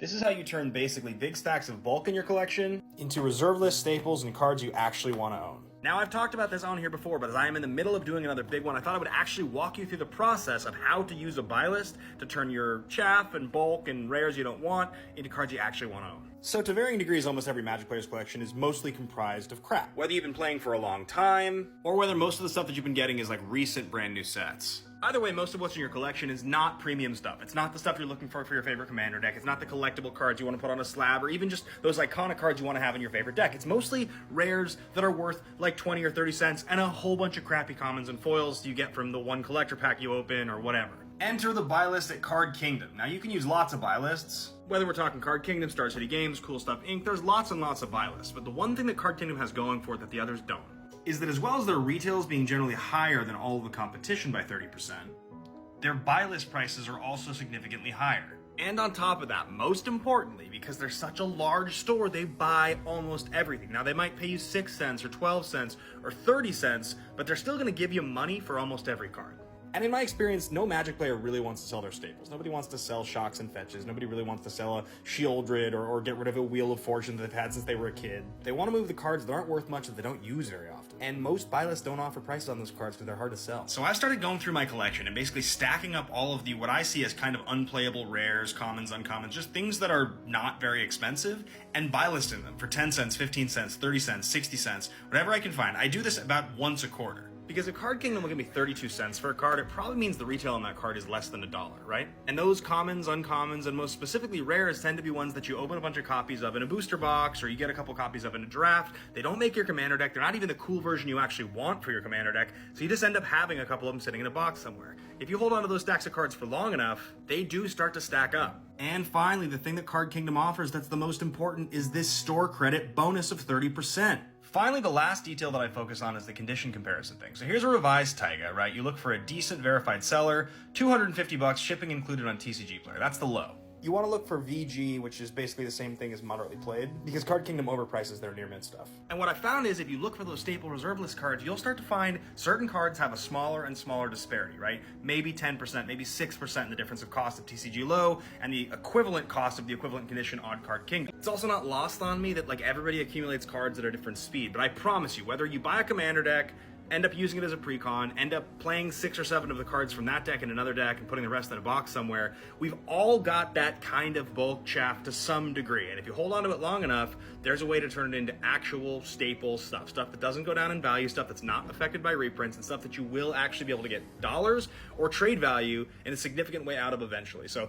This is how you turn basically big stacks of bulk in your collection into reserve list staples and cards you actually want to own. Now, I've talked about this on here before, but as I am in the middle of doing another big one, I thought I would actually walk you through the process of how to use a buy list to turn your chaff and bulk and rares you don't want into cards you actually want to own. So to varying degrees, almost every Magic player's collection is mostly comprised of crap. Whether you've been playing for a long time, or whether most of the stuff that you've been getting is like recent brand new sets. Either way, most of what's in your collection is not premium stuff. It's not the stuff you're looking for your favorite commander deck. It's not the collectible cards you want to put on a slab, or even just those iconic cards you want to have in your favorite deck. It's mostly rares that are worth like 20 or 30 cents and a whole bunch of crappy commons and foils you get from the one collector pack you open or whatever. Enter the buy list at Card Kingdom. Now, you can use lots of buy lists. Whether we're talking Card Kingdom, Star City Games, Cool Stuff Inc., there's lots and lots of buy lists. But the one thing that Card Kingdom has going for it that the others don't is that as well as their retails being generally higher than all of the competition by 30%, their buy list prices are also significantly higher. And on top of that, most importantly, because they're such a large store, they buy almost everything. Now, they might pay you 6 cents or 12 cents or 30 cents, but they're still going to give you money for almost every card. And in my experience, no Magic player really wants to sell their staples. Nobody wants to sell Shocks and Fetches. Nobody really wants to sell a Shieldred or get rid of a Wheel of Fortune that they've had since they were a kid. They want to move the cards that aren't worth much that they don't use very often. And most buy lists don't offer prices on those cards because they're hard to sell. So I started going through my collection and basically stacking up all of the what I see as kind of unplayable rares, commons, uncommons, just things that are not very expensive, and buy listing them for 10 cents, 15 cents, 30 cents, 60 cents, whatever I can find. I do this about once a quarter. Because if Card Kingdom will give me 32 cents for a card, it probably means the retail on that card is less than $1, right? And those commons, uncommons, and most specifically rares tend to be ones that you open a bunch of copies of in a booster box, or you get a couple copies of in a draft. They don't make your commander deck. They're not even the cool version you actually want for your commander deck, so you just end up having a couple of them sitting in a box somewhere. If you hold on to those stacks of cards for long enough, they do start to stack up. And finally, the thing that Card Kingdom offers that's the most important is this store credit bonus of 30%. Finally, the last detail that I focus on is the condition comparison thing. So here's a revised Taiga, right? You look for a decent verified seller, $250, shipping included on TCG Player. That's the low. You want to look for VG, which is basically the same thing as moderately played, because Card Kingdom overprices their near mint stuff. And what I found is if you look for those staple reserve list cards, you'll start to find certain cards have a smaller and smaller disparity, right? Maybe 10%, maybe 6% in the difference of cost of TCG low and the equivalent cost of the equivalent condition on Card Kingdom. It's also not lost on me that like everybody accumulates cards at a different speed, but I promise you, whether you buy a commander deck, end up using it as a precon, end up playing 6 or 7 of the cards from that deck in another deck and putting the rest in a box somewhere, we've all got that kind of bulk chaff to some degree. And if you hold on to it long enough, there's a way to turn it into actual staple stuff that doesn't go down in value, stuff that's not affected by reprints, and stuff that you will actually be able to get dollars or trade value in a significant way out of eventually. So